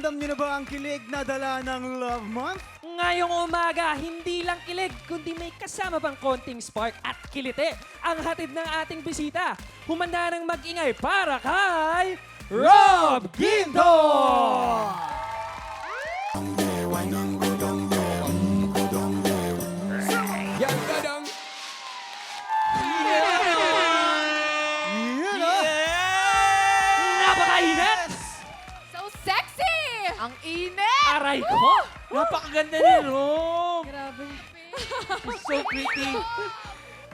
Ramdam niyo na ba ang kilig na dala ng Love Month? Ngayong umaga, hindi lang kilig, kundi may kasama pang konting spark at kilite ang hatid ng ating bisita. Humanda ng mag-ingay para kay Rob Guindo! Yan ka dang. Yun ah! Napakainit! So sexy! Ang init! Aray ko! Napakaganda ni Rob. Grabe. She's so pretty.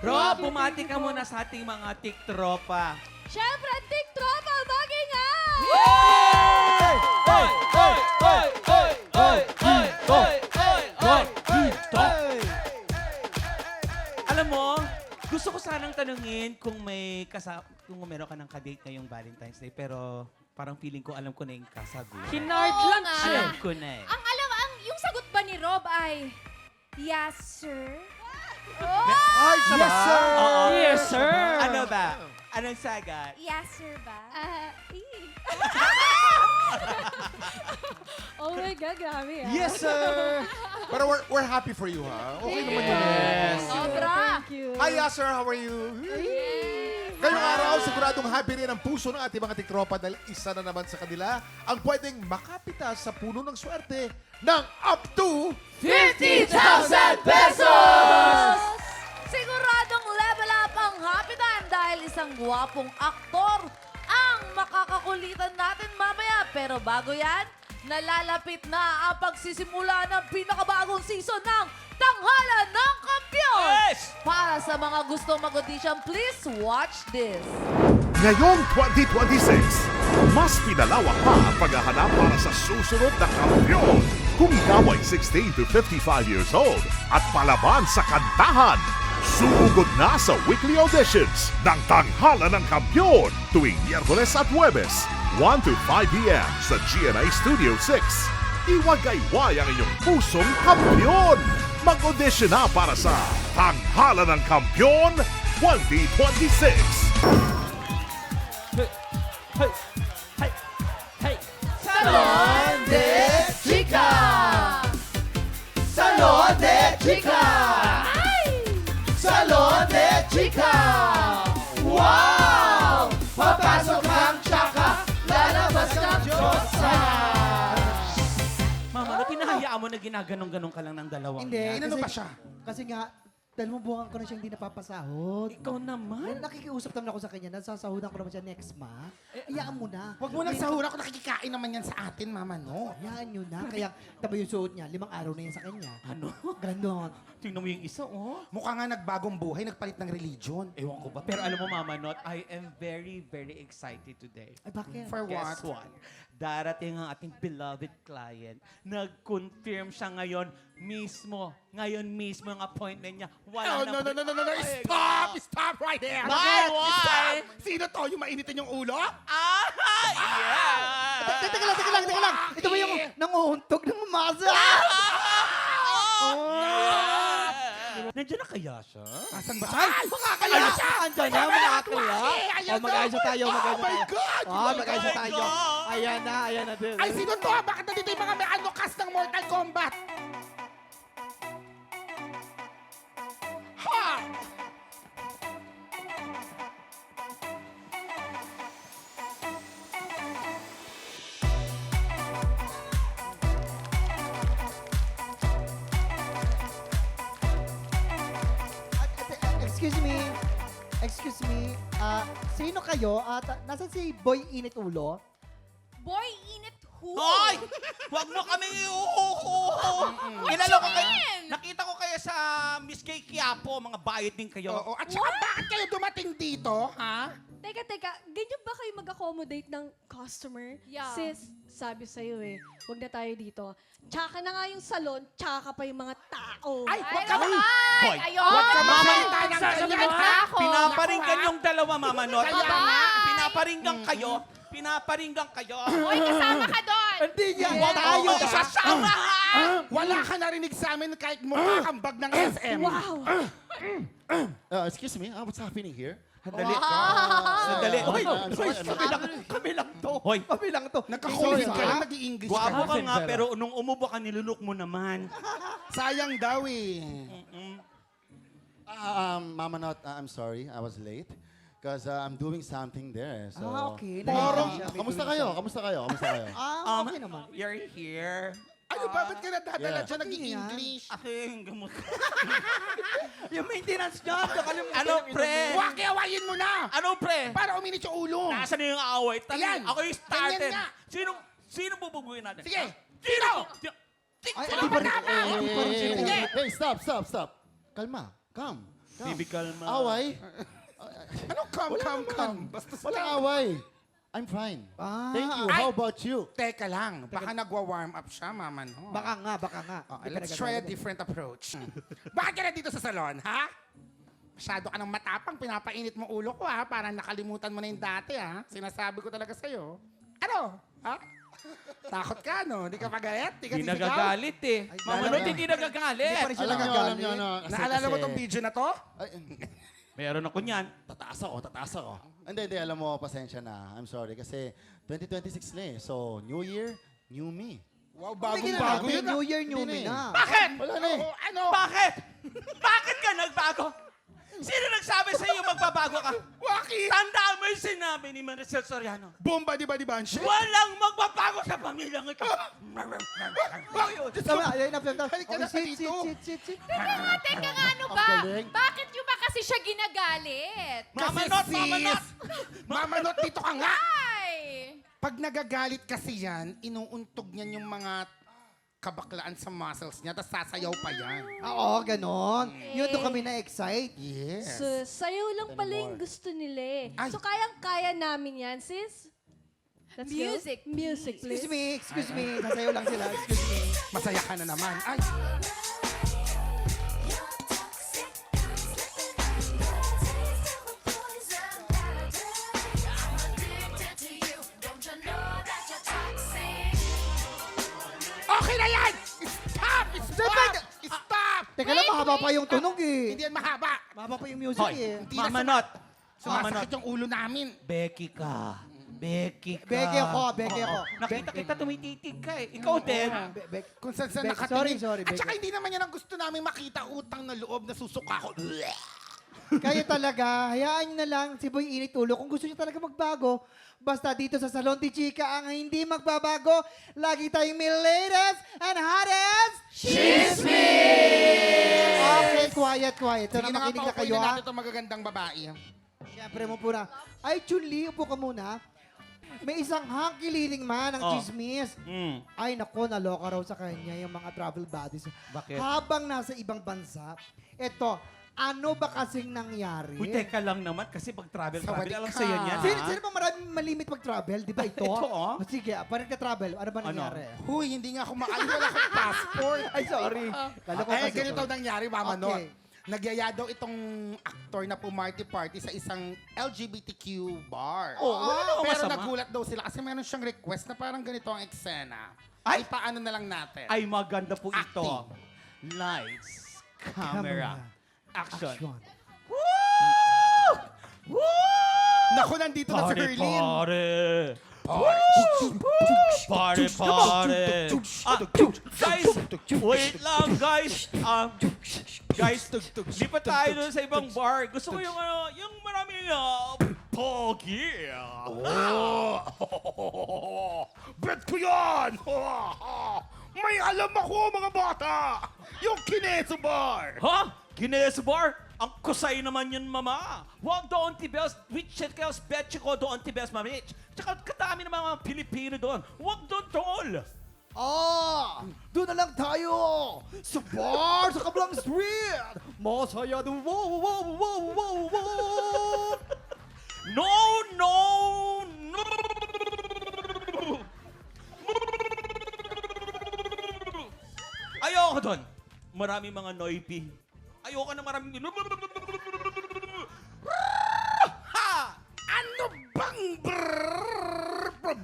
Rob, bumati ka muna sa ating mga tiktropa. Siyempre, TikTropa, mag-ingat! Hoy! Hoy! Hoy! Hoy! Hoy! Hoy! Hoy! Hoy! Hoy! Hoy! Alam mo, gusto ko sanang tanungin kung kung meron ka ng kadate ngayong Valentine's Day, pero parang feeling ko alam ko na yung kasagot. Kinard Oo lang nga. siya. Alam ko na eh. Yung sagot ba ni Rob ay, yes, sir? Ay, yes, sir! Oo. Yes, sir! Ano ba? Anong sagot? Yes, sir ba? Oh my God, grabe ah. Yes, sir! Pero we're happy for you, ha? Okay naman yun. Yes. Sobra. Thank you. Hi, sir. How are you? Ngayong araw, siguradong happy rin ang puso ng ating mga tiktropa dahil isa na naman sa kanila ang pwedeng makapitas sa puno ng swerte ng up to 50,000 pesos! Siguradong level up ang hapitan dahil isang gwapong aktor ang makakakulitan natin mamaya. Pero bago yan, nalalapit na ang pagsisimula ng pinakabagong season ng Tanghalan ng Kampiyon! Yes! Para sa mga gusto mag-audition, please watch this. Ngayong 2026, mas pinalawak pa ang paghahanap para sa susunod na kampiyon. Kung ikaw ay 16 to 55 years old at palaban sa kantahan, sumugod na sa weekly auditions ng Tanghalan ng Kampiyon tuwing Miyerkules at Huwebes, 1 to 5 p.m. sa GMA Studio 6. Iwagayway ang inyong pusong kampiyon! Mag-audition na para sa Tanghalan ng Kampiyon 2026! Hey! Hey! Hey! Salon de Chica! Salon de Chica! Salon de Chica! Wow! Papasok ang tsaka, lalabas ang Diyosa! Mama, ano pinahayaan mo na ginaganong-ganong ka lang ng dalawang Hindi. yan? Inano ba siya? Kasi nga, dalawang buwan ko na siyang hindi napapasahod. Ikaw naman. Nakikiusap naman ako sa kanya, nasasahudan ko naman siya next month. Iyaan mo na. Huwag mo nang sahuran kung nakikikain naman yan sa atin, mama, no? Hayaan nyo na. Kaya tama yung suot niya, 5 araw na yan sa kanya. Ano? Ganon. Tingnan mo yung isa, oh. Mukha nga nagbagong buhay, nagpalit ng religion. Ewan ko ba? Pero alam mo, Mama Not, I am very, very excited today. Ay, bakit? For Guess what? what? Darating ang ating beloved client. Nag-confirm siya ngayon mismo. Ngayon mismo ang appointment niya. Wala No, na. no. Stop! Stop right there! Why? Stop! Sino to? Yung mainitin yung ulo? Ah! Yeah! Teka lang. Ito ba yung nanguhuntog ng masa? Nandiyan na kaya siya? Asan ba siya? Ay! Makakaya siya! Andyan na, makakaya. Ayan Oh, mag-ayos tayo, Oh my God! mag-ayos tayo. Ayan na din. Ay, sino to? Bakit nandito yung mga may cast ng Mortal Kombat? Ha! Excuse me. Sino kayo? Nasaan si Boy Init Ulo? Boy, init who? Hoy! Huwag mo kami Kilala ko kayo. Nakita ko kayo sa Miss Kay Quiapo. Mga bayad din kayo. Oo. At saka bakit kayo dumating dito, ha? Teka, ganyan ba kayo mag-accommodate ng customer? Yeah. Sis, sabi sa'yo huwag na tayo dito. Tsaka na nga yung salon, tsaka pa yung mga tao. Ay, wag ka Hoy! Hoy, Ayun! Wag ka mamalita ng Sa- ganyan, Sa- ha? Ako. Pinaparinggan yung dalawa, Mama Not. Kaya nga. Pinaparinggan kayo. Hoy, kasama ka doon! Hindi niya. Huwag Tayo. mo isasama, ha? Wala ka narinig sa amin kahit mukha kang bag ng SM. Wow! Excuse me, what's happening here? Sandali. Sandali. Hoy, Kami lang to. Hoy. Kami lang to. Nakakulit ka Sorry, lang, ha? nag-i-English guwapo ka. ka nga, pero nung umubo ka, nilulok mo naman. Sayang daw eh. Mama Not, I'm sorry, I was late. Because I'm doing something there. So, Okay. Kamusta kayo? Kamusta kayo? Kamusta kayo? Okay naman. You're here. Ano ba? Ba't ka nadadala Yeah. dyan nag-i-English? Ako yung gamot. Yung maintenance niya. Ano, pre? Waki-awayin mo na! Ano, pre? Para uminit yung ulo. Nasaan na yung away? Ayan. Ako yung started. Ganyan nga. Sino bubuguin natin? Sige. Sino? Ay, di pa rin. Di pa rin sila. Hey, stop. Kalma. Calm. Baby, kalma. Away? Ano come? Basta Walang away. I'm fine. Thank you. Ay. How about you? Teka lang, baka nagwa-warm up siya, mama no. Baka nga. Let's try a different approach. Bakit ka na dito sa salon, ha? Masyado ka ng matapang, pinapainit mo ulo ko, ha? Parang nakalimutan mo na yung dati, ha? Sinasabi ko talaga sa'yo. Ano? Ha? Takot ka, no? Di ka pagalit? Di ka Hindi sisigaw? nagagalit eh. Mama Alam Not, niya. hindi nagagalit. Hindi pa Alam niyo, kasi- Naalala mo kasi- tong video na to? Ay, Meron ako niyan. tataas ako. Hindi, alam mo, pasensya na. I'm sorry kasi 2026 na eh. So, New Year, New Me. Wow, Bagong bagong-bago yun, ha? New Year, New Hindi Me na na. Bakit? Wala na eh. Ano? Bakit? Bakit ka nagbago? Sino nagsabi sa iyo magbabago ka? Waki! Tandaan mo yung sinabi ni Maricel Soriano. Bomba, di ba, Banshee? Walang magbabago sa pamilyang ito. Tama, ayun na. Halika na dito. Sit. Teka nga, ano Ang ba? galing. Bakit yung ba kasi siya ginagalit? Mama Kasi Not, Mama sis, Not. Mama Not, dito ka nga! Ay! Pag nagagalit kasi yan, inuuntog niyan yung mga kabaklaan sa muscles niya, tapos sasayaw pa yan. Oo, ganon. Yun doon kami na-excite. Yes. So, sayaw lang pala yung gusto nila eh. Ay. So, kayang-kaya namin yan, sis? Let's go. Music. Music, please. Excuse me. Sasayaw lang sila. Excuse me. Masaya ka na naman. Ay, okay na yan! Stop! Teka lang, mahaba pa yung tunog Hindi eh. yan mahaba. Mahaba pa yung music Hoy, eh. Hindi Mama na Not. Mama Not. sumasakit yung ulo namin. Becky ka. Becky ka. Beke ako. Nakita kita tumititig ka eh. Ikaw din. Kung saan saan Becky, nakatingin. sorry, At saka Becky. hindi naman yan ang gusto namin makita, utang na loob na susuka ko. Kayo talaga, hayaan nyo na lang si Boy Init Ulo. Kung gusto nyo talaga magbago, basta dito sa Salon de Chica ang hindi magbabago. Lagi tayong may latest and hottest chismis! Okay, quiet. Ito na makinig na kayo paupuin ha. natin itong magagandang babae. Siyempre mo po na. Ay, Chun-Li, upo ka muna. May isang hangkililing man ng Oh. chismis. Mm. Ay, nako, naloka raw sa kanya yung mga travel buddies. Bakit? Habang nasa ibang bansa, eto, ano ba kasing nangyari? Uy, teka lang naman kasi pag travel, Sawadee alam ka. sa'yo niyan. Sino ba maraming malimit mag-travel? Di ba ito? Ito, oh. Sige, parang ka-travel. Ano ba nangyari? Huy, hindi nga ako wala akong passport. Ay, sorry. Kala ko Ay, kasi ganito ito. nangyari, Mama Okay. Not. Nagyaya daw itong aktor na pumarty-party sa isang LGBTQ bar. Oh, wala namang Pero masama. nagulat daw sila kasi meron siyang request na parang ganito ang eksena. Ay! Ay, paano na lang natin? Ay, maganda po ito. Acting. Lights, camera, action. Action. Woo! Woo! Naku, nandito na si Berlin. Party. Guys, wait lang, guys. Guys, lipat tayo dun sa ibang bar. Gusto ko yung yung maraming pogi. Bet ko yan! May alam ako, mga bata! Yung Kineso Bar! Ha? Guinness Bar? Ang kusay naman yun, mama. Huwag doon, Tibels. Which Chaos Betche ko doon, Tibels, mamich. Tsaka kadami ng mga Pilipino doon. Huwag doon, tol. Doon na lang tayo! Sa bar, sa Kablang Street! Masaya doon! Wow! No, no, no. Ayoko doon. Maraming mga noipi. Ayoko na maraming... Ha! Ano bang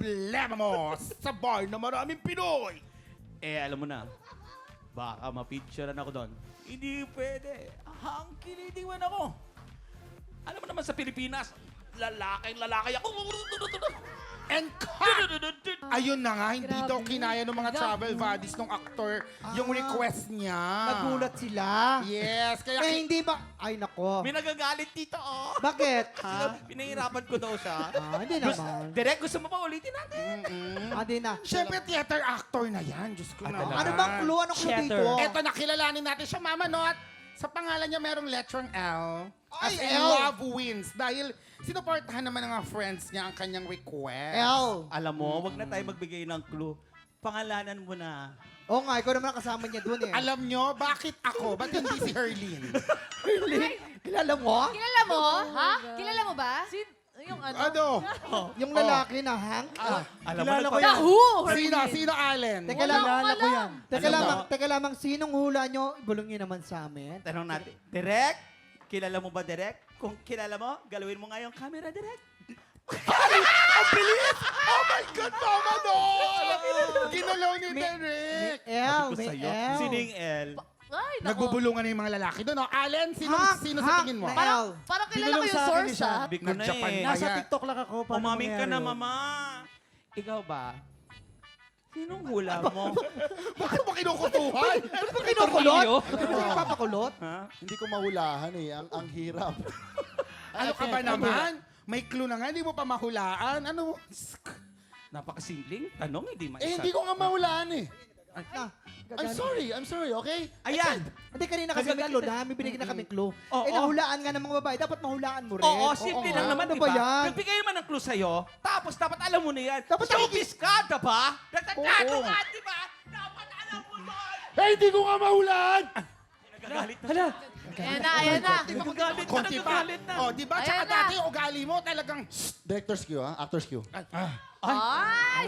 problema mo sa bar na maraming Pinoy? Alam mo na, baka mapicturean ako doon. Hindi pwede. Hangkilidiwan ako. Alam mo naman sa Pilipinas, lalaki ako. And cut! Ayun na nga, hindi daw kinaya ng mga travel buddies ng aktor yung request niya. Nagulat sila. Yes, kaya... Hindi ba? Ay, nako. May nagagalit dito, oh. Bakit? Ha? Pinahirapan ko daw siya. Hindi naman. Direk, gusto mo pa ulitin natin? Hindi na. Siyempre, theater actor na yan. Diyos ko naman. Ano bang clue? Anong clue Shatter. dito? Eto, nakilalanin natin siya, Mama Not. Sa pangalan niya, merong letrong L. As Ay, in L. love wins. Dahil sinuportahan naman ng mga friends niya ang kanyang request. L. Alam mo, wag na tayo magbigay ng clue. Pangalanan mo na. Oo nga, ikaw naman ang kasama niya doon eh. Alam nyo, bakit ako? Ba't hindi si Herlene? Kilala mo? Kilala mo? Ha? Kilala mo ba? Yung ano? Ano? Yung lalaki na Hank? Alam mo na ko to. yan. Sino? Sino, Allen? Teka lang, Wala ko yan. Teka lamang, sinong hula nyo? Ibulong nyo naman sa amin. Tanong natin. Direk? Kilala mo ba, Direk? Kung kilala mo, galawin mo nga yung camera, Direk. Ang bilis! Oh my God, Mama Not! Ginalaw ni Derek! L, Ko may sa'yo. L. Sino yung L? Ay, nako. Nagbubulungan na yung mga lalaki doon. Oh. Allen, sino sa tingin mo? na Parang, L. parang kilala ko Binulong yung sa akin source, ni siya. ah. Sabi ko na Nag-Japan eh. pa Nasa yan. TikTok lang ako. Paano Umaming ka na, mangyari? Mama. Ikaw ba? Sinong hula mo? Bakit mo kinukutuhan? Ano ba kinukulot? Ano ba ipapakulot? Ha? Hindi ko mahulahan eh. Ang hirap. Ano ka ba naman? May clue na nga, hindi mo pa mahulaan. Ano? Napakasimpleng tanong, hindi maisa. Eh, hindi ko nga mahulaan eh. Na, I'm sorry, okay? Ayan! Hindi, kanina kasi may clue na. May binigyan na kami clue. Oo. Eh, nahulaan nga ng mga babae. Dapat mahulaan mo rin. Oo, simple lang naman, Ano di ba ba? yan? Nagbigay naman ng clue sa'yo, tapos dapat alam mo na yan. Dapat Showbiz ka, diba? Nagtatado Oo. ka, diba? Dapat alam mo yun! Eh, hindi ko nga mahulaan! Nagagalit na Hala, Ayan na, ayan na. Nagagalit na, Konti pa. nagagalit na. Oh, di ba? Ayan Tsaka na. dati yung ugali mo talagang... Director's cue, ha? Actor's cue. Ay!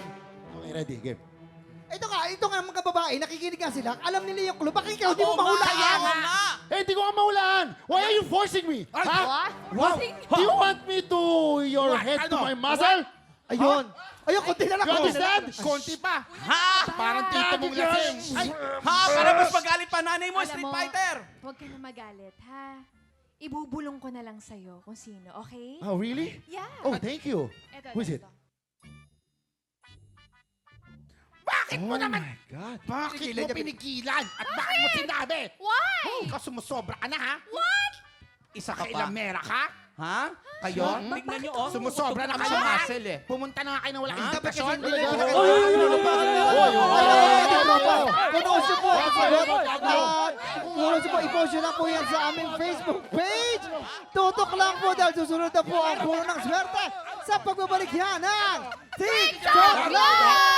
Okay, ready, game. Ito nga mga babae, nakikinig nga sila. Alam nila yung clue. Bakit ikaw di mo Oo nga, mahulaan? kaya nga. Eh, hindi ko nga mahulaan! Why are you forcing me? Ay, ha? What? Wow. Do you want me to your What? head to Ano? my muzzle? Ayun. Ayun, konti na lang. You konti na lang. understand? Konti pa. Ha? Parang tito mong lasing. Ay, Ha? Para mas magalit pa nanay mo, Alam Street mo, Fighter. Huwag ka na magalit, ha? Ibubulong ko na lang sa'yo kung sino, okay? Oh, really? Yeah. Oh, thank you. Eto, Who is it? eto. bakit mo naman... Oh my God. Bakit mo pinigilan? At bakit mo sinabi? Why? Ikaw sumusobra ka na, ha? Isa ka pa. Kailamera ka? Ha? Kayo? Tingnan nyo, oh. Sumusobra na Tumutok kayo, sa ha? muscle, eh. Pumunta na nga kayo na walang Ha? invitation. Kunosyo po, i-post nyo lang po yan sa aming Facebook page. Tutok lang po dahil susunod na po ang puno ng swerte sa pagbabalik yan ng TikTok Live!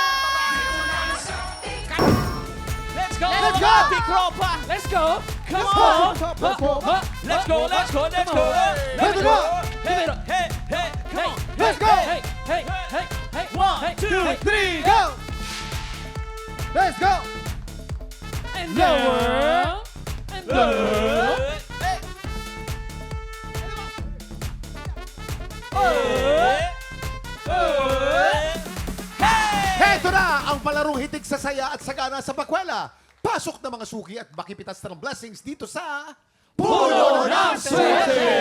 Let's go! Let's go! Big Ropa! let's go! Come Let's on! go! Let's go! Let's go! Let's go! Let's go! Hey! Hey! Hey! Come on! Let's go! Hey, hey, hey, hey! 1, 2, 3, Go! Let's go! And lower! And lower! Heto na ang palarong hitig sa saya at sagana sa bakwela. Pasok na mga suki at makipitas na ng blessings dito sa Puno ng Swerte!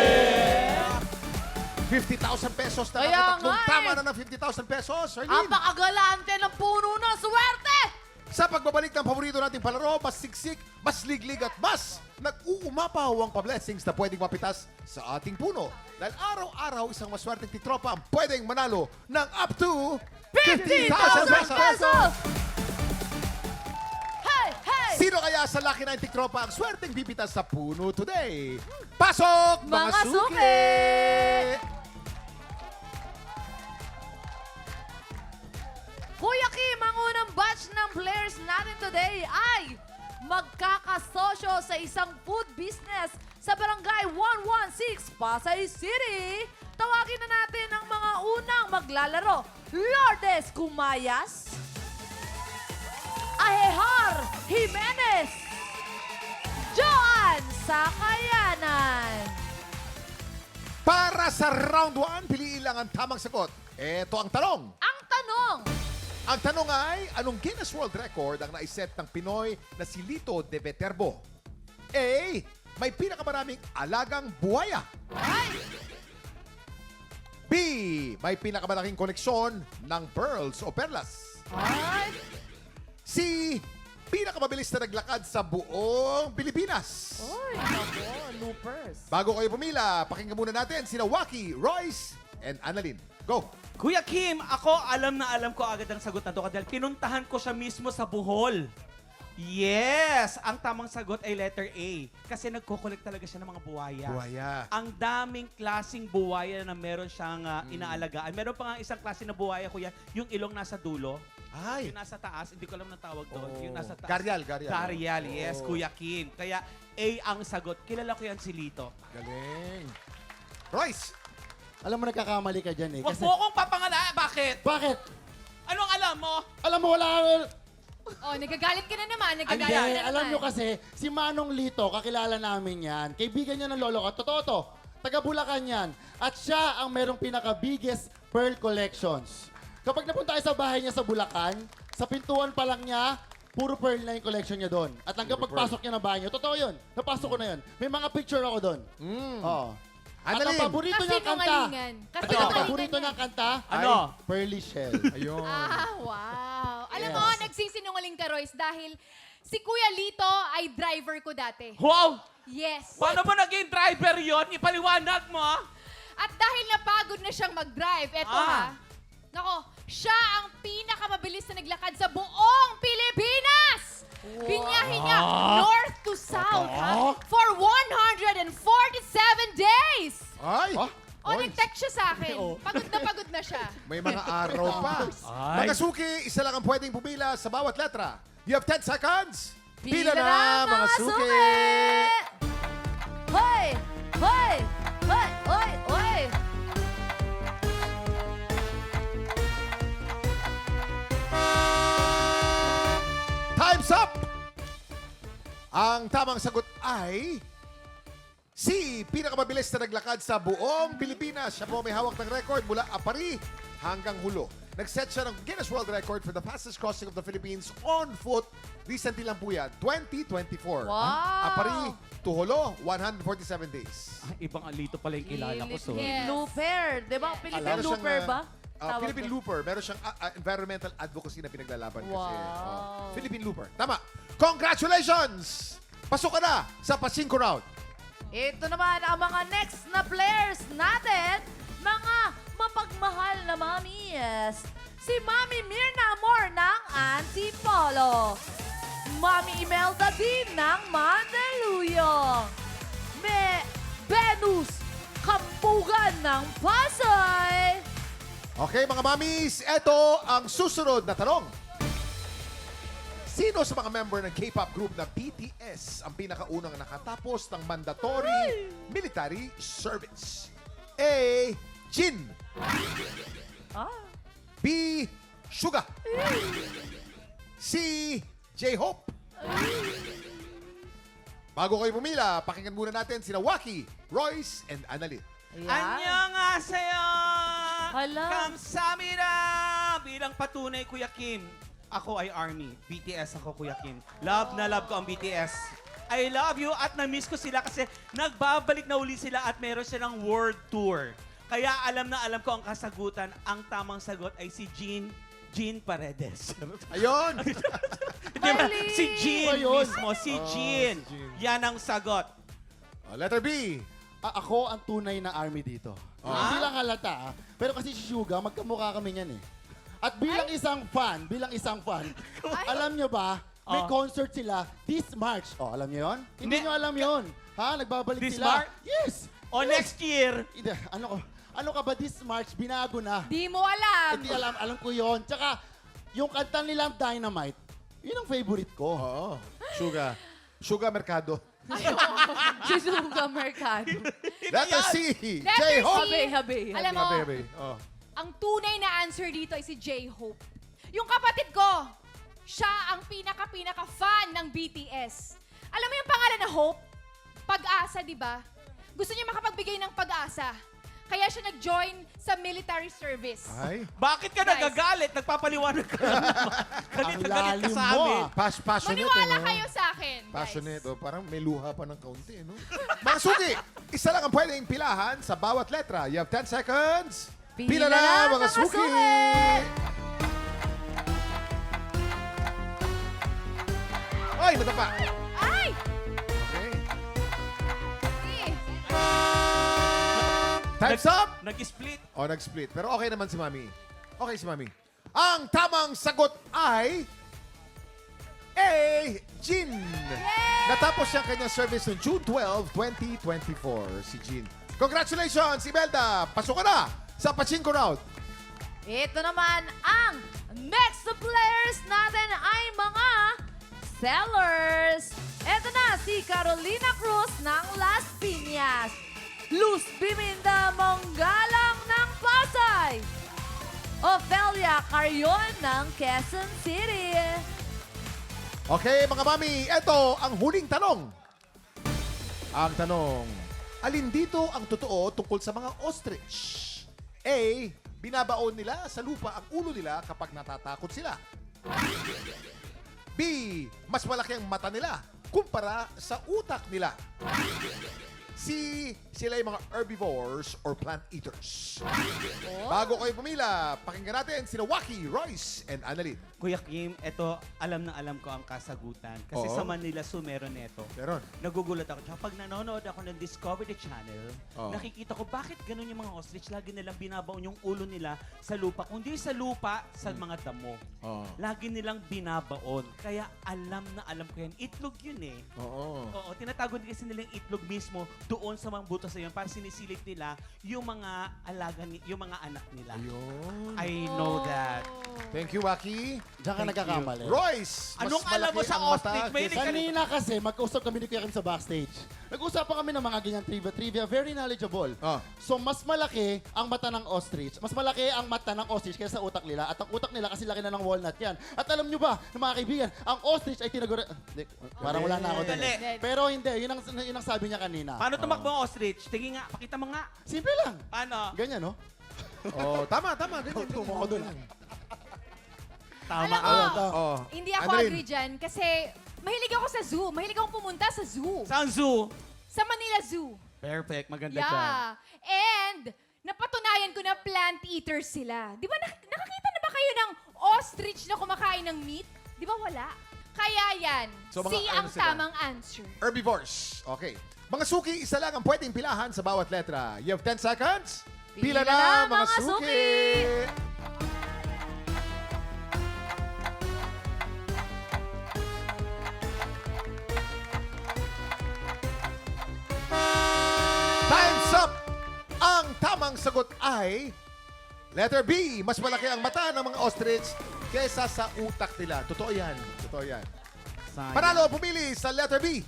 50,000 pesos na Kaya nakatatlong nga eh. tama na ng 50,000 pesos. Arlene, Apakagalante ng puno ng swerte! sa pagbabalik ng paborito nating palaro, mas siksik, mas liglig at mas nag-uumapaw ang pa-blessings na pwedeng mapitas sa ating puno. Dahil araw-araw isang maswerteng titropa ang pwedeng manalo ng up to 50,000 pesos! Pesos! Hey! Hey! Sino kaya sa Lucky 90 Tropa ang swerteng pipitas sa puno today? Pasok, mga, Mga suki! suki! Kuya Kim, ang unang batch ng players natin today ay magkakasosyo sa isang food business sa Barangay 116, Pasay City. Tawagin na natin ang mga unang maglalaro. Lourdes Kumayas, Ahehar Jimenez, Joan Sakayanan. Para sa round 1, piliin lang ang tamang sagot. Ito ang tanong. Ang tanong tanong. Ang tanong ay, anong Guinness World Record ang naiset ng Pinoy na si Lito de Viterbo? A. May pinakamaraming alagang buhaya. B. May pinakamalaking koleksyon ng pearls o perlas. C. Pinakamabilis na naglakad sa buong Pilipinas. Loopers. Bago kayo pumila, pakinggan muna natin sina Waki, Royce, and Annalyn. Go! Kuya Kim, ako alam na alam ko agad ang sagot na to dahil pinuntahan ko siya mismo sa Bohol. Yes! Ang tamang sagot ay letter A. Kasi nagko-collect talaga siya ng mga buwaya. Buhaya. Ang daming klasing buwaya na meron siyang inaalagaan. Meron pa nga isang klase na buwaya, kuya, yung ilong nasa dulo. Ay! Yung nasa taas, hindi ko alam ng tawag doon. Oh. Yung nasa taas. Garyal. Garyal, yes, Oo. Kuya Kim. Kaya A ang sagot. Kilala ko yan si Lito. Galing. Royce! Alam mo, nagkakamali ka dyan eh. Huwag Kasi, mo akong papangalaan. Bakit? bakit? Anong alam mo? Alam mo, wala Oh, nagagalit ka na naman. Hindi, Nagagalit ka na naman. alam nyo kasi, si Manong Lito, kakilala namin yan. Kaibigan niya ng lolo ko. Totoo to. Taga Bulacan yan. At siya ang merong pinaka-biggest pearl collections. Kapag napunta kayo sa bahay niya sa Bulacan, sa pintuan pa lang niya, puro pearl na yung collection niya doon. At hanggang pagpasok niya ng bahay niya, totoo yun. Napasok ko na yun. May mga picture ako doon. Oo. At ang Annalyn! paborito Kasi niyang kanta. nungalingan. At Kasi ang nungalingan paborito niya. niyang kanta, Ano? Pearly Shell. Ayun. Wow. Alam Yes. mo, nagsisinungaling ka, Royce, dahil si Kuya Lito ay driver ko dati. Wow! Yes. Paano mo naging driver yon? Ipaliwanag mo, ah. At dahil napagod na siyang mag-drive, eto ha. Nako, siya ang pinakamabilis na naglakad sa buong Pilipinas! Binyahe niya north to south ha, for 147 days! Ay! O, nag-text siya sa akin. Pagod na siya. May mga araw pa. Ay. Mga suki, isa lang ang pwedeng pumila sa bawat letra. You have 10 seconds. Pila na, mga suki! Hoy! Hoy! Hoy! Hoy! Hoy! Time's up! Ang tamang sagot ay... Si pinakamabilis na naglakad sa buong Pilipinas. Siya po may hawak ng record mula Apari hanggang Hulo. Nag-set siya ng Guinness World Record for the fastest crossing of the Philippines on foot. Recently lang po yan, 2024. Wow! Apari to Hulo, 147 days. Ibang alito pala yung kilala ko, so. Yes. Looper. Di ba? Philippine Meron siyang, looper ba? Tawag Philippine doon. Looper. Meron siyang environmental advocacy na pinaglalaban kasi. Wow. Philippine Looper. Tama. Congratulations! Pasok ka na sa pa-5 round. Ito naman ang mga next na players natin. Mga mapagmahal na mamis. Si Mami Mirna Amor ng Antipolo. Mami Imelda din ng Mandaluyong. Venus Kampugan ng Pasay. Okay, mga mamis, eto ang susunod na tanong. Sino sa mga member ng K-pop group na BTS ang pinakaunang nakatapos ng mandatory military service? A. Jin. B. Suga. C. J-Hope. Bago kayo pumila, pakinggan muna natin sina Waki, Royce, and Annalyn. Annyeonghaseyo! Hala. Kamsahamnida! Bilang patunay, Kuya Kim, ako ay ARMY. BTS ako, Kuya Kim. Love na love ko ang BTS. I love you at na-miss ko sila kasi nagbabalik na uli sila at meron silang world tour. Kaya alam na alam ko ang kasagutan. Ang tamang sagot ay si Jean Paredes. Ayun! Di ba? Si Jean Ayun. mismo. Si Jean. Yan ang sagot. Letter B. Ako ang tunay na army dito. Hindi lang halata, pero kasi si Suga, magkamukha kami niyan eh. At bilang isang fan, alam nyo ba, may concert sila this March. Oh, alam nyo yun? Hindi nyo alam yun. Ha? Nagbabalik This sila. March? Yes! O next year, Hindi, ano ka ba this March, binago na. Di mo alam. Hindi alam ko yon. Tsaka, yung kanta nilang Dynamite, yun ang favorite ko. Oo. Suga. Suga Mercado. Si Suga Mercado. Letter C. Letter J-Hope. C. Habi. Alam mo, Baby. Oh. ang tunay na answer dito ay si J-Hope. Yung kapatid ko, siya ang pinaka-fan ng BTS. Alam mo yung pangalan na Hope? Pag-asa, di ba? Gusto niya makapagbigay ng pag-asa. Kaya siya nag-join sa military service. Ay, Bakit ka Guys. nagagalit? Nagpapaliwanag ka lang naman. Galit Ang na galit ka lalim sa mo, amin. ah. passionate, Maniwala no? kayo sa akin, guys. Passionate, oh, parang may luha pa ng kaunti, no? Mga suki, isa lang ang pwedeng pilahan sa bawat letra. You have 10 seconds. Pila na, mga suki! Ay, matapa. Ay! Okay. Eh, Time's up! Nag-split. O, nag-split. Pero okay naman si Mami. Okay si Mami. Ang tamang sagot ay... A. Jean. Natapos siya ang kanyang service noong June 12, 2024. Si Jean. Congratulations, Imelda! Pasok ka na sa Pachinko Round. Ito naman ang next na players natin ay mga sellers. Ito na si Carolina Cruz ng Las Piñas. Luz Biminda Monggalang ng Pasay. Ofelia Carrion ng Quezon City. Okay, mga mami, ito ang huling tanong. Ang tanong, alin dito ang totoo tungkol sa mga ostrich? A. Binabaon nila sa lupa ang ulo nila kapag natatakot sila. B. Mas malaki ang mata nila kumpara sa utak nila. C. Sila yung mga herbivores or plant eaters. Bago kayo pumila, pakinggan natin sina Waki, Royce, and Annalyn. Kuya Kim, ito, alam na alam ko ang kasagutan. Kasi Oo. sa Manila Zoo meron neto. Meron. Nagugulat ako. Tsaka pag nanonood ako ng Discovery Channel, Oo. nakikita ko bakit ganun yung mga ostrich. Lagi nilang binabaon yung ulo nila sa lupa. Kung di sa lupa, sa mga damo. Oo. Lagi nilang binabaon. Kaya alam na alam ko yan. Itlog yun eh. Oo. Oo, tinatago din kasi nilang itlog mismo doon sa mga butas na yun para sinisilip nila yung mga alaga, yung mga anak nila. Ayun. I know that. Thank you, Waki. Diyan ka nagkakamali. Royce, mas Anong alam mo malaki sa ang mata ostrich? May kaysa- Kanina kasi, magkausap kami ni Kuya Kim sa backstage. Nag-usapan kami ng mga ganyan trivia. Very knowledgeable. Ah. So, mas malaki ang mata ng ostrich. Mas malaki ang mata ng ostrich kaysa sa utak nila. At ang utak nila kasi laki na ng walnut yan. At alam nyo ba, mga kaibigan, ang ostrich ay tinaguri... Parang wala na ako dun. Dali. Pero hindi, yun ang sabi niya kanina. Paano tumakbo ang ostrich? Tingin nga, pakita mo nga. Simple lang. Paano? Ganyan, no? Oh, tama. Ganyan. Tumo ko dun. Tama. Alam mo, Oh. hindi ako Annalyn. agree dyan kasi mahilig ako sa zoo. Mahilig akong pumunta sa zoo. Saan zoo? Sa Manila Zoo. Perfect. Maganda dyan. Yeah. And napatunayan ko na plant eaters sila. Di ba nakakita na ba kayo ng ostrich na kumakain ng meat? Di ba wala? Kaya yan. So, mga C ano ang sila? tamang answer. Herbivores. Okay. Mga suki, isa lang ang pwedeng pilahan sa bawat letra. You have 10 seconds. Pila Pila na, na, mga mga suki. suki. Time's up! Ang tamang sagot ay... Letter B. Mas malaki ang mata ng mga ostrich kaysa sa utak nila. Totoo yan. Panalo, pumili sa letter B.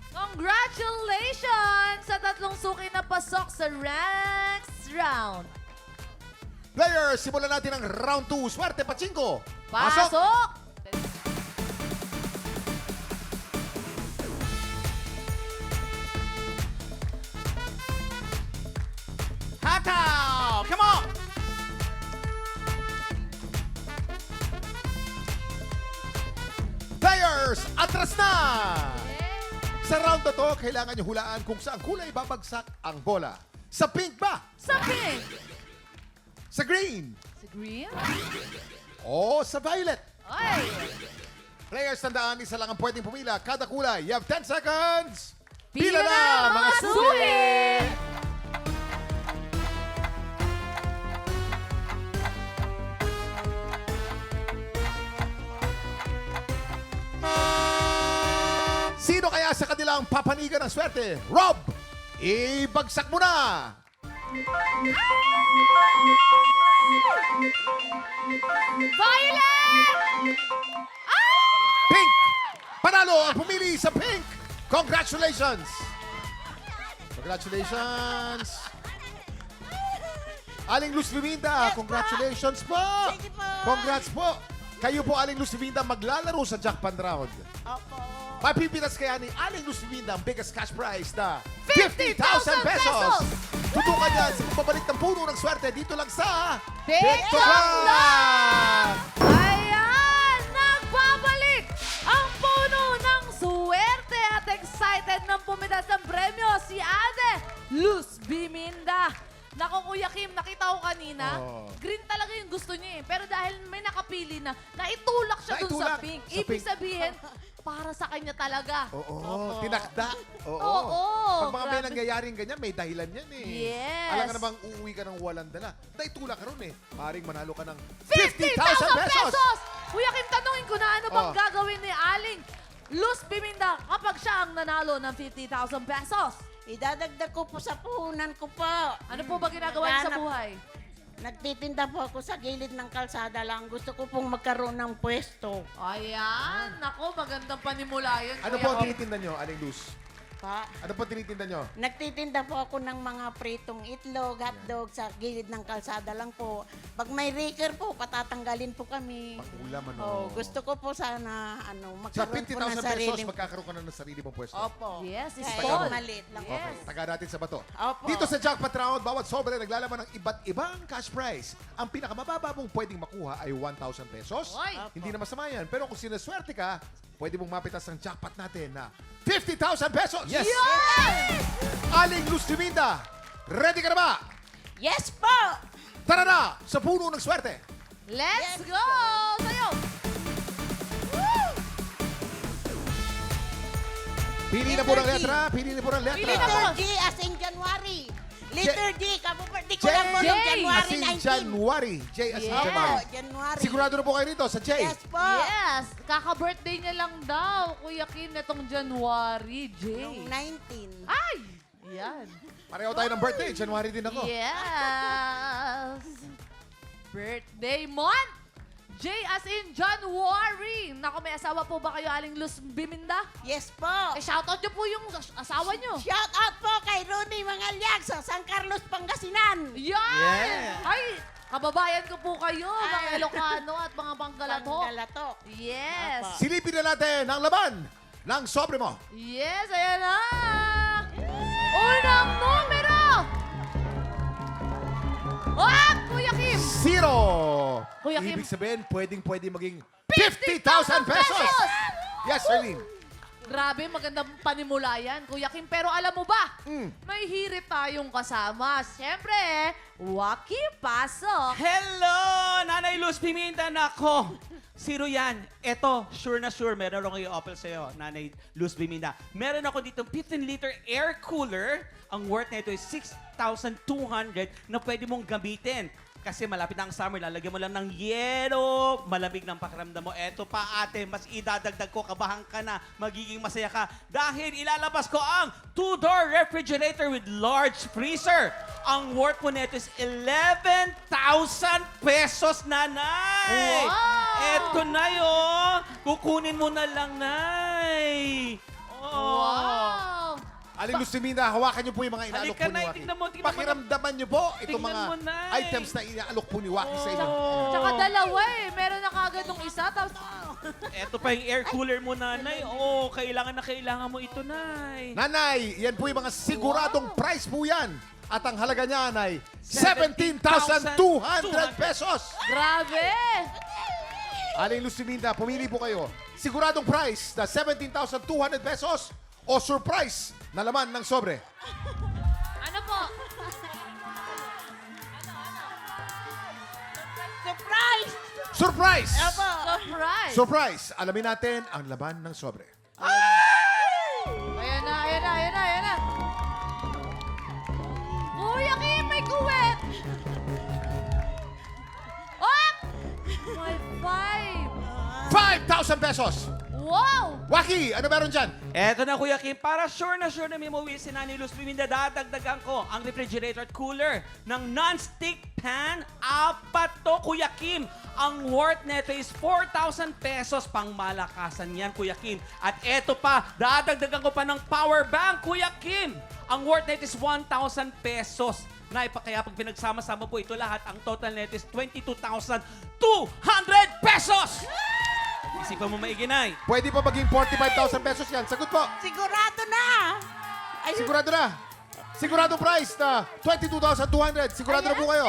Congratulations sa tatlong suki na pasok sa next round. Players, simulan natin ang round 2. Swerte, Pachinko. Pasok! Hataw! Come on! Players, atras na! Sa round na to, kailangan nyo hulaan kung saan kulay babagsak ang bola. Sa pink ba? Sa pink. Sa green? Sa green. O sa violet? Ay! Players, tandaan, isa lang ang pwedeng pumila. Kada kulay, you have 10 seconds. Pila na, mga suki! Sino kaya sa kanilang papanigan ng swerte? Rob, ibagsak mo na! Violet! Pink! Panalo ang pumili sa pink! Congratulations! Congratulations! Aling Luz Luminda, congratulations po! Congrats po! Kayo po, Aling Luz Luminda, maglalaro sa Jackpot Round. Mapipitas kaya ni Aling Luz Luminda ang biggest cash prize na 50,000 pesos! Tutukan niya sa pagbabalik ng puno ng swerte dito lang sa TikTok Vlog! Ayan! Nagbabalik ang puno ng swerte at excited ng pumitas ng premyo si Ate Luz Biminda. Nako, Kuya Kim, nakita ko kanina, green talaga yung gusto niya eh. Pero dahil may nakapili na, naitulak siya dun sa Naitulak pink. sa Ibig pink. sabihin, para sa kanya talaga. Oo, tinakda. Oo, Pag mga may grabe. nangyayaring ganyan, may dahilan yan eh. Yes. Alam ka namang uuwi ka ng walang dala. Naitulak ka ron eh. Maring manalo ka ng 50,000 50,000 pesos! Kuya Kim, tanungin ko na ano bang Oh. gagawin ni Aling Luz Biminda kapag siya ang nanalo ng 50,000 pesos? Idadagdag ko po sa puhunan ko po. Ano po ba ginagawa niyo sa Naghanap- buhay? Nagtitinda po ako sa gilid ng kalsada lang. Gusto ko pong magkaroon ng pwesto. Ayan. Nako, magandang panimula yun. Ano Kuya po ang Kim. tinitinda nyo, Aling Luz? Pa. Ano po tinitinda nyo? Nagtitinda po ako ng mga pritong itlog, hotdog sa gilid ng kalsada lang po. Pag may raker po, patatanggalin po kami. Ulam ano? Oh, gusto ko po sana Sa magkaroon po 50,000 ng pesos, sariling... magkakaroon ka na ng sarili mong pwesto. Opo. Yes, Kaya small. maliit lang po. Yes. Taga natin sa bato. Opo. Dito sa Jackpot Round, bawat sobre naglalaman ng iba't ibang cash prize. Ang pinakamababa mong pwedeng makuha ay 1,000 pesos. Oy. Hindi na masama yan. Pero kung sinaswerte ka, pwede mong mapitas ang jackpot natin na 50,000 pesos! Yes! Aling Luz Biminda, ready ka na ba? Yes po! Tara na sa puno ng swerte! Let's go! Sayo! Pili na po ng letra, pili na po ng letra. Pili na po. Letter G as in January. Letter G, di ko J. lang po J. ng As January in 19. January. J as in Yes. January. Opo, January. Sigurado na po kayo rito sa J. Yes po. Yes! Kaka-birthday niya lang daw, Kuya Kim, netong January, Nung Jay. 19. Ay! Yan. Pareho tayo ng birthday. January din ako. Yes! Birthday month! J as in January. Naku, may asawa po ba kayo, Aling Luz Biminda? Yes po. Eh, shoutout niyo po yung asawa niyo. Shout out po kay Rudy Mangalyag sa San Carlos, Pangasinan. Yan! Yeah. Ay, kababayan ko po kayo, mga Ilocano at mga Banggalato. Panggalatok. Yes! Apa. Silipin na natin ang laban ng sobre mo. Yes, ayan na! Unang numero! Ah, Kuya Kim! 0. Kuya Kim. Ibig sabihin, pwede maging 50,000 pesos. Yes, Arlene. Grabe, magandang panimula yan, Kuya Kim. Pero alam mo ba, may hirit tayong kasama. Siyempre, Waki Pasok. Hello, Nanay Luz Biminda. Nako, zero yan. Eto, sure na sure, meron ako i-offer sa'yo, Nanay Luz Biminda. Meron ako dito 15-liter air cooler. Ang worth nito is 6,200 na pwede mong gamitin. Kasi malapit na ang summer, lalagyan mo lang ng yelo, malamig ng pakiramdam mo. Eto pa ate, mas idadagdag ko, kabahan ka na, magiging masaya ka. Dahil ilalabas ko ang 2-door refrigerator with large freezer. Ang worth mo nito is 11,000 pesos, nanay! Wow! Eto na yun! Kukunin mo na lang, nay! Oh. Wow! Aling Luz Biminda, hawakan niyo po yung mga inaalok Halika, po ni Nay, Waki. tignan mo. Pakiramdaman niyo po itong Tignan mga mo, Nay. items na inaalok po ni Waki sa inyo. Tsaka dalawa eh. Meron na kagad nung isa. Tapos, Eto pa yung air cooler mo, nanay. Oo, kailangan na kailangan mo ito, nay. Nanay, yan po yung mga siguradong price po yan. At ang halaga niyan ay 17,200 pesos. grabe! Aling Luz Biminda, pumili po kayo. Siguradong price na 17,200 pesos o surprise na laman ng sobre. Ano po? Surprise! Surprise! Opo. Surprise! Surprise! Alamin natin ang laman ng sobre. Ayan na, ayan na, ayan na, ayan na. Kuya Kim, may kuwet! Up! My 5,000 pesos! Wow! Waki, ano meron dyan? Eto na, Kuya Kim, para sure na may mauwi si Nanay Luz Biminda, dadagdagan ko ang refrigerator at cooler ng non-stick pan. 4 to, Kuya Kim. Ang worth nito is 4,000 pesos. Pang malakasan yan, Kuya Kim. At eto pa, dadagdagan ko pa ng power bank, Kuya Kim. Ang worth nito is 1,000 pesos. Kaya pag pinagsama-sama po ito lahat, ang total nito is 22,200 pesos! Isipan mo maigi, Nay. Pwede pa maging 45,000 pesos yan. Sagot po. Sigurado na! Ay, Sigurado na. Siguradong price na 22,200. Sigurado na po kayo.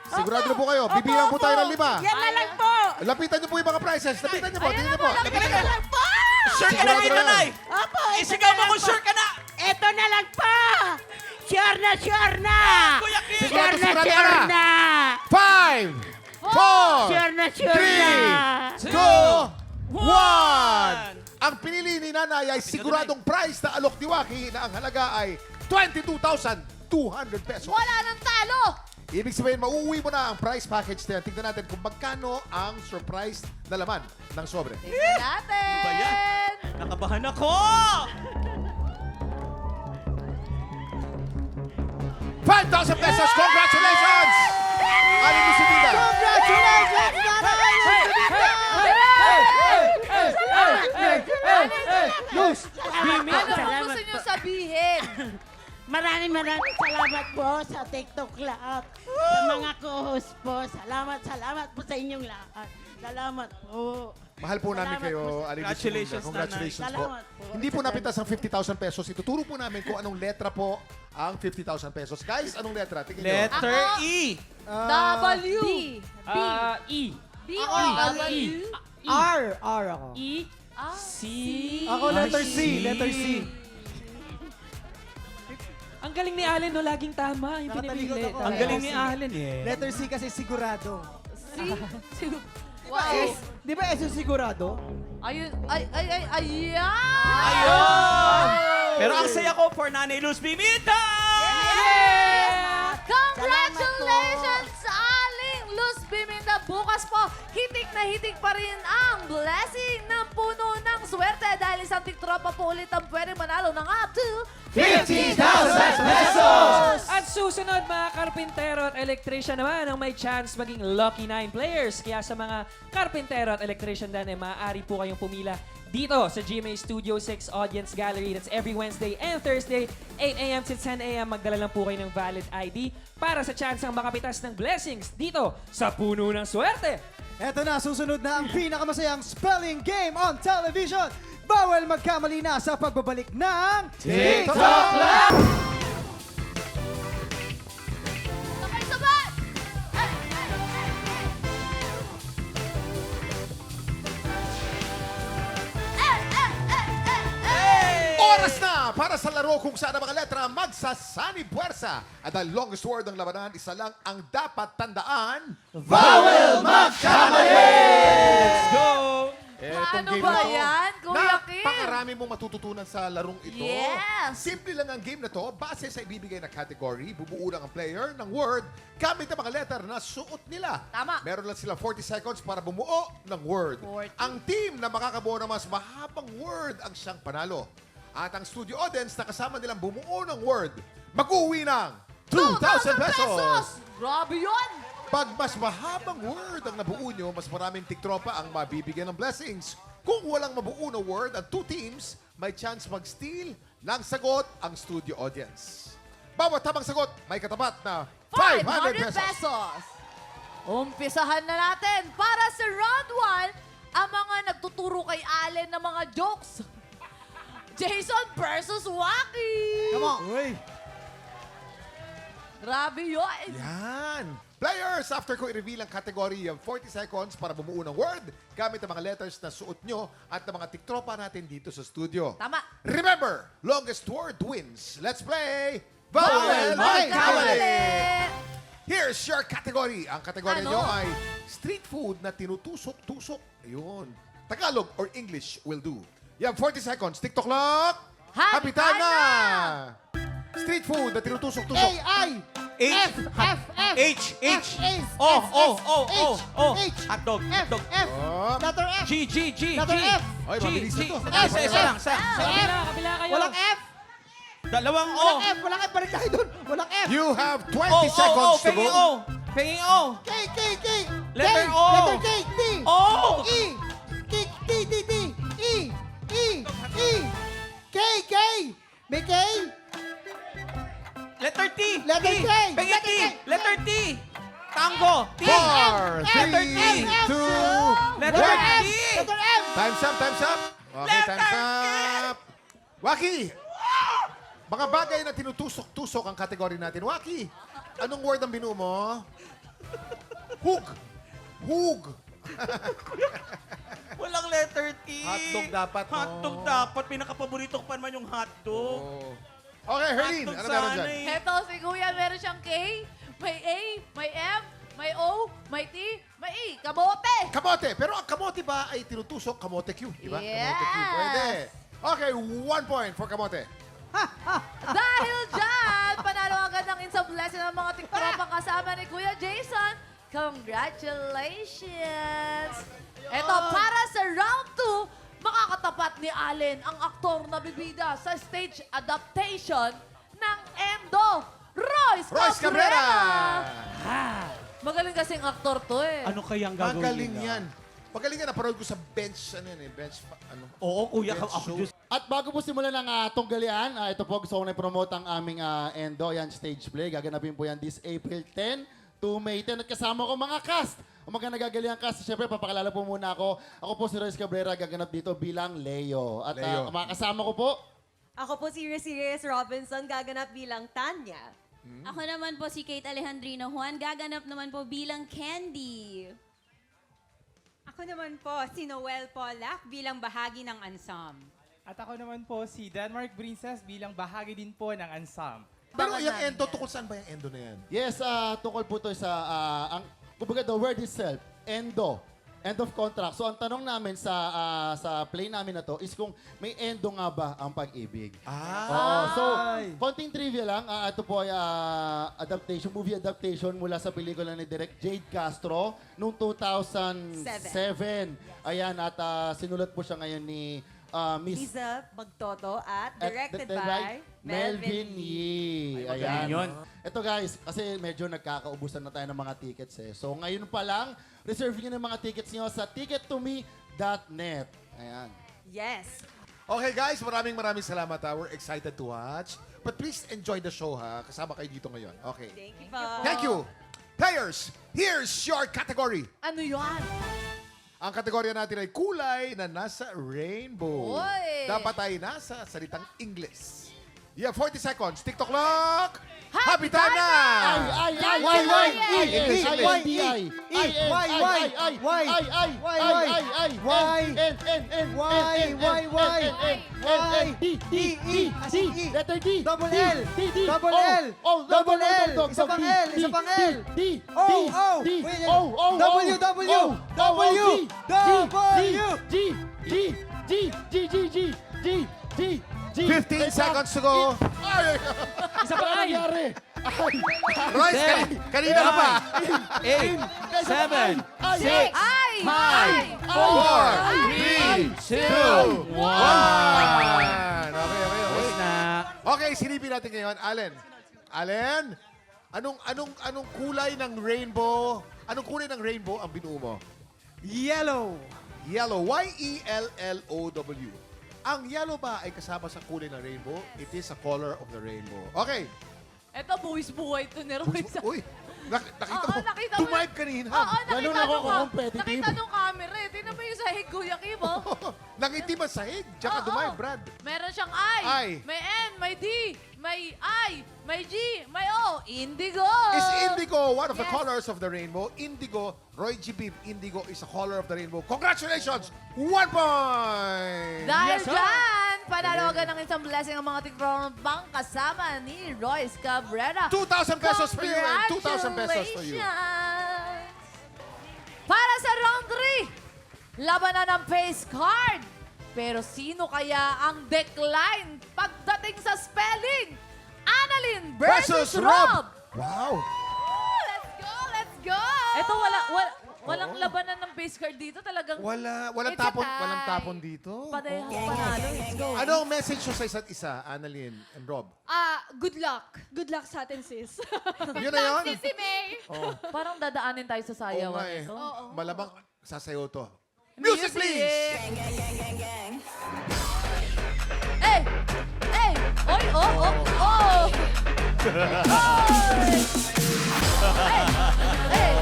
Sigurado na po kayo. Bibilang po tayo ng 5. Yan na lang po. Lapitan niyo po yung mga prices. Lapitan niyo po. Tingnan niyo po. Yan na lang po. Sure ka na, Sigurado na Nanay! Opo, ito Isigaw na mo lang kung po. sure ka na! Ito na lang po. Sure na, sure na. Kuya Kim! Sure na, Sigurado ka sure na. na. 5, 4, Sure na, sure na. 3, 2, 1. Ang pinili ni Nanay ay siguradong price na alok ni Waki na ang halaga ay 22,200 pesos. Wala nang talo! Ibig sabihin, mauuwi mo na ang price package na yan. Tignan natin kung magkano ang surprise na laman ng sobre. Tingnan natin! Ba yan? Nakabahan ako! 5,000 pesos! Congratulations! Aling Lucibida! Congratulations, Luz, Bimi. Ano po Salamat gusto niyo po. sabihin? Maraming salamat po sa TikTok lahat. Sa mga co-host po. Salamat po sa inyong lahat. Salamat po. Mahal po namin Salamat kayo, po. Aling Congratulations, Lucibida. Congratulations po. Salamat po. Hindi po napitas ang 50,000 pesos. Ituturo po namin kung anong letra po ang 50,000 pesos. Guys, anong letra? Tingnan nyo. Letter E! W! E. B or W? R ako. E. Ah, C. Ako letter C, letter C. Ang galing ni Allen, no? Laging tama yung Nakatalikod pinipili. ako. Ang galing ni Allen eh. Letter C kasi sigurado. C. Wow! Di ba S yung sigurado? Ayun, ayan! Ayun! Pero ang saya ko for Nanay Luz Bimita! Congratulations, Aling Luz Biminda! Bukas po, hitik na hitik pa rin ang blessing ng puno ng swerte dahil isang tiktropa po ulit ang pwede manalo ng up to 50,000 pesos! At susunod mga karpintero at electrician naman ang may chance maging lucky 9 players. Kaya sa mga karpintero at electrician din, maaari po kayong pumila dito sa GMA Studio 6 Audience Gallery. That's every Wednesday and Thursday, 8 a.m. to 10 a.m. Magdala lang po kayo ng valid ID para sa chance ang makapitas ng blessings dito sa Puno ng Swerte. Eto na, susunod na ang pinakamasayang spelling game on television. Bawal magkamali na sa pagbabalik ng TikTok Live! Sabay-sabay! Oras na para sa laro kung saan ang mga letra magsasani puwersa. At ang longest word ng labanan, isa lang ang dapat tandaan. Bawal magkamali! Let's go! Etong Paano game ba na to, yan, Kuya Kim? napakarami mong matututunan sa larong ito. Yes! Simple lang ang game na to. Base sa ibibigay na category, bubuo lang ang player ng word gamit ang mga letter na suot nila. Tama. Meron lang sila 40 seconds para bumuo ng word. 40. Ang team na makakabuo ng mas mahabang word ang siyang panalo. At ang studio audience na kasama nilang bumuo ng word, mag-uwi ng 2,000 pesos! Grabe yun! Pag mas mahabang word ang nabuo nyo, mas maraming tiktropa ang mabibigyan ng blessings. Kung walang mabuo na word, ang two teams may chance mag-steal ng sagot ang studio audience. Bawat tamang sagot, may katapat na 500 pesos. Umpisahan na natin para sa round 1, ang mga nagtuturo kay Allen ng mga jokes. Jason versus Waki! Come on. Uy. Grabe yun! Yan! Players, after ko i-reveal ang category, you have 40 seconds para bumuo ng word gamit ang mga letters na suot nyo at ang mga tiktropa natin dito sa studio. Tama. Remember, longest word wins. Let's play Bawal Magkamali! Here's your category. Ang kategory Ano? nyo ay street food na tinutusok-tusok. Ayun. Tagalog or English will do. You have 40 seconds. TikTok clock. Happy time na! Street food na tinutusok-tusok. A-I. H. F. H. H. H. Oh, F, oh, F, oh, H, oh, oh. H, Hotdog, F, hotdog. F. Oh. Letter F. G, G, G, G. Letter F. Ay, mabilis na to. Isa lang, isa. Kabila kayo. Walang F. Dalawang O. Walang F. Walang F. Balik tayo dun. Walang F. You have 20 O, seconds to Pengi go. O. Pengi O. K, K, K. Letter K. O. Letter K, T. O. E. T, T, T, T. E. E. E. K, K. May K. Letter T. Letter T. K. Pengi Letter T. K. Letter T. Tango. T. 4, Letter 3, T. 2, Letter Letter T. F. Letter F. Time's up, time's up. Okay, Letter time's up. Waki, Mga bagay na tinutusok-tusok ang kategory natin. Waki, anong word ang binuo mo? Hug. Hug. Walang letter T. Hotdog dapat, no? Hotdog dapat. Pinakapaborito ko pa naman yung hotdog. Oh. Okay, Herlene, Hotdog ano meron sana dyan? eh. Heto, si Kuya, meron siyang K, may A, may M, may O, may T, may E. Kabote! Kamote. Pero ang kamote ba ay tinutusok? Kamote Q, di ba? Yes! Kamote Q. Pwede. Okay, 1 point for kamote. Dahil dyan, panalo agad ng Instant Blessing ng mga tiktropang kasama ni Kuya Jason. Congratulations! Eto, para sa round 2, makakatapat ni Allen ang aktor na bibida sa stage adaptation ng Endo, Royce Cabrera! Magaling kasing aktor to eh. Ano kayang gagawin Magaling nila? yan. Magaling yan. Napanood ko sa bench, ano yan eh, bench, ano. Oo, kuya. Bench Ako, show. Diyos. At bago po simulan ng tunggalian, ito po gusto ko na i-promote ang aming Endo, yan stage play. Gaganapin po yan this April 10 to May 10. At kasama ko mga cast. Ang mga nagagaliang cast, syempre papakilala po muna ako. Ako po si Royce Cabrera, gaganap dito bilang Leo. At Leo. mga kasama ko po, Ako po si Reyes Robinson, gaganap bilang Tanya. Ako naman po si Kate Alejandrino Juan, gaganap naman po bilang Candy. Ako naman po si Noel Pollack bilang bahagi ng Ansam. At ako naman po si Denmark Princess bilang bahagi din po ng Ansam. Pero yung endo, tukol saan ba yung endo na yan? yes, tukol po ito sa, kumbaga the word itself, endo. End of contract. So ang tanong namin sa play namin na to is kung may endo nga ba ang pag-ibig. Oo. So, konting trivia lang. Ito po ay adaptation, movie adaptation mula sa pelikula ni Direk Jade Castro noong 2007. Ayan, at sinulat po siya ngayon ni Miss Liza Magtoto at directed directed by Melvin Yee. Ayan. yun. Ito guys, kasi medyo nagkakaubusan na tayo ng mga tickets eh. So ngayon pa lang, reserve nyo ng mga tickets nyo sa tickettome.net. Ayan. Yes. Okay guys, maraming salamat ha. We're excited to watch. But please enjoy the show ha. Kasama kayo dito ngayon. Okay. Thank you po. Thank you. Players, here's your category. Ano yan? Ang kategorya natin ay kulay na nasa rainbow. Oy! Dapat ay nasa salitang English. You have 40 seconds. TikTok clock. Happy time na! Letter D. Double L. D. Double L. Double L. Isa pang L. Isa pang L. D. O. D. Wait, O. W. W. W. G. 15 seconds to go. Isa pa ay! Royce, kanina ka pa. 8, 7, 6, Ay! 4, 3, 2, 1. Okay. na. Okay, silipin natin ngayon. Allen, anong kulay ng rainbow? Anong kulay ng rainbow ang binuo mo? Yellow. Yellow. Y-E-L-L-O-W. Ang yellow ba ay kasama sa kulay ng rainbow? It is a color of the rainbow. Okay. Eto, buwis-buhay to ni Royce. Uy, nakita Oo, mo. nakita mo. Tumipe kanina. Oo, nakita Ganun ako nung competitive. Nakita nung camera eh. Tingnan mo yung sahig, Kuya Kim, oh. Nangitim ang sahig. Tsaka Oo. dumipe, Brad. Meron siyang I, I. may N, may D, may I, may G, may O. Indigo! Is indigo one of the Yes. colors of the rainbow? Indigo, Roy G. Bibb, indigo is a color of the rainbow. Congratulations! 1 point! Dahil Yes, sir. dyan, panalogan ng isang blessing ang mga tikrobang kasama ni Royce Cabrera. 2,000 pesos for you and 2,000 pesos for you. Congratulations! Para sa round 3, labanan ng face card. Pero sino kaya ang decline pagdating sa spelling? Annalyn versus Rob! Wow! Let's go! Let's go! Ito, walang labanan ng face card dito. Talagang Walang It's a tapon, tie. walang tapon dito. Panalo. Let's go. Ano ang message nyo sa isa't isa, Annalyn and Rob? Good luck. Good luck sa atin, sis. Yun na yun? Si May. Parang dadaanin tayo sa Oo sayawan nga eh. nito. Malamang sasayaw to. Music, please! Hey! Hey! Oy! Oh! Oy! Hey!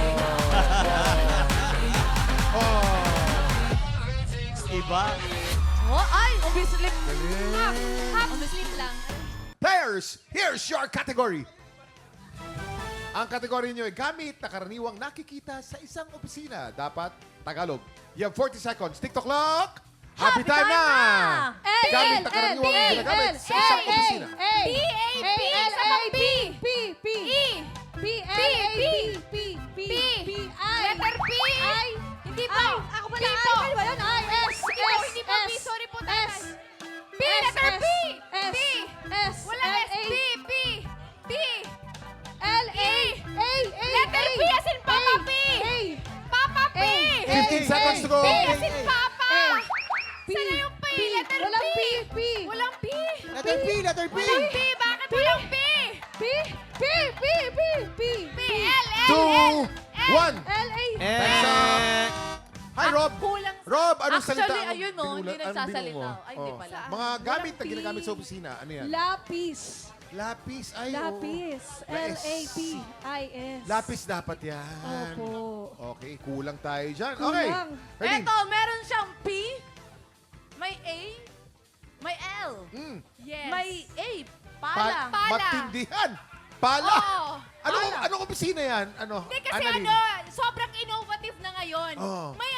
Iba. Oh, ay! Umislip. Half sleep lang. Players! Here's your category. Ang kategory nyo ay gamit na karaniwang nakikita sa isang opisina. Dapat Tagalog. You have 40 seconds. TikTok clock! Happy time na! Gamit na karaniwang ginagamit sa isang opisina. Letter P. Hindi po. Ako pala, P po. ano ba yun? Hindi po P. Sorry po, tatay. P. Letter P. P. Wala S. P. P. P. Letter P as in Papa P. Papa P. 15 seconds to go. P as in Papa. Saan na yung P? Letter Walang P. P. Walang P. Letter P, letter P. Walang P. Bakit walang P? P. P. L. L. 2, 1. L-A. Time's up. Hi, Rob. Kulang. Rob, anong Actually, salita? ang ayun, no, hindi binulat? Anong nagsasalita. binulat mo? Ay, hindi Oh. pala. Mga gamit na Walang ginagamit P. sa opisina. Ano yan? Lapis. Lapis. Ay, oo. Lapis. L-A-P-I-S. Lapis dapat yan. Opo. Okay, kulang tayo dyan. Okay. Kulang. Ready? Eto, meron siyang P, may A, may L, Yes. may A, pala. Pala. Matindihan. Pala. Oo. Anong opisina yan? Ano? Hindi kasi Annalyn? sobrang innovative na ngayon. Oo. May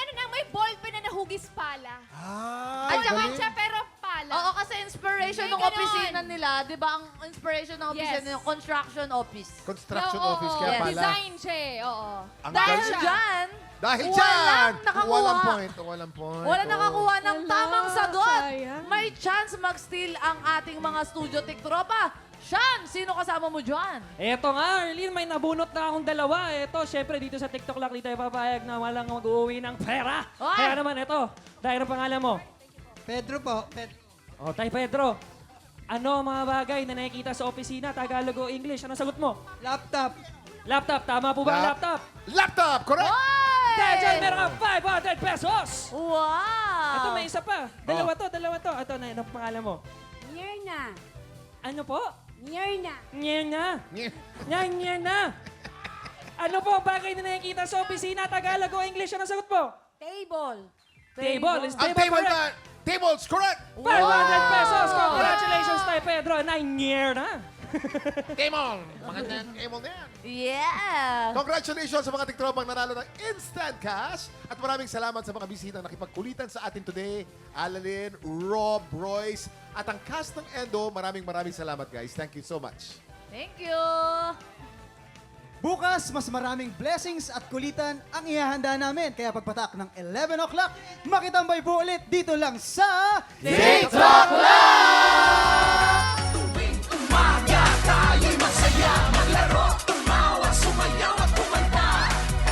ballpen na nahugis pala. Ah, At saka galing. Siya pero pala. Oo, kasi inspiration May ng ganon. opisina nila, di ba, ang inspiration ng opisina Yes. nila, construction office. Construction Oo, office, oo. kaya pala. Design siya eh, oo. Ang Dahil galing. dyan, Dahil walang dyan, nakakuha. walang point. Walang point. Wala Oh. nakakuha ng Wala, tamang sagot. sayang. May chance mag-steal ang ating mga studio tiktropa. Sean, sino kasama mo dyan? Eto nga, Arlene, may nabunot na akong dalawa. Eto, syempre dito sa TikTok lang, di tayo papayag na walang mag-uwi ng pera. Ay! Kaya naman, eto, dahil ang pangalan mo. Pedro po. O, Tay Pedro, ano ang mga bagay na nakikita sa opisina, Tagalog o English? Ano sagot mo? Laptop. Laptop, tama po ba ang laptop? Laptop, correct? Dahil dyan, meron ka 500 pesos! Wow! Ito, may isa pa. Dalawa to. Ito, ano ang pangalan mo? Myrna. Ano po? Myrna. Nyena. Nyena. Ano po ang bagay na nakikita sa opisina, Tagalog o English? Ano sagot mo? Table. Table. Is Ang table table correct? na. Tables, correct. 500 pesos! Congratulations, Tay Pedro! Na. Table. Maganda ang table na yan. Yeah! Congratulations sa mga tiktropang nanalo ng instant cash. At maraming salamat sa mga bisitang nakipagkulitan sa atin today. Annalyn, Rob, Royce, at ang cast ng Endo. Maraming salamat, guys. Thank you so much. Thank you! Bukas, mas maraming blessings at kulitan ang ihahanda namin. Kaya pagpatak ng 11 o'clock, makitambay po ulit dito lang sa TikTok Live!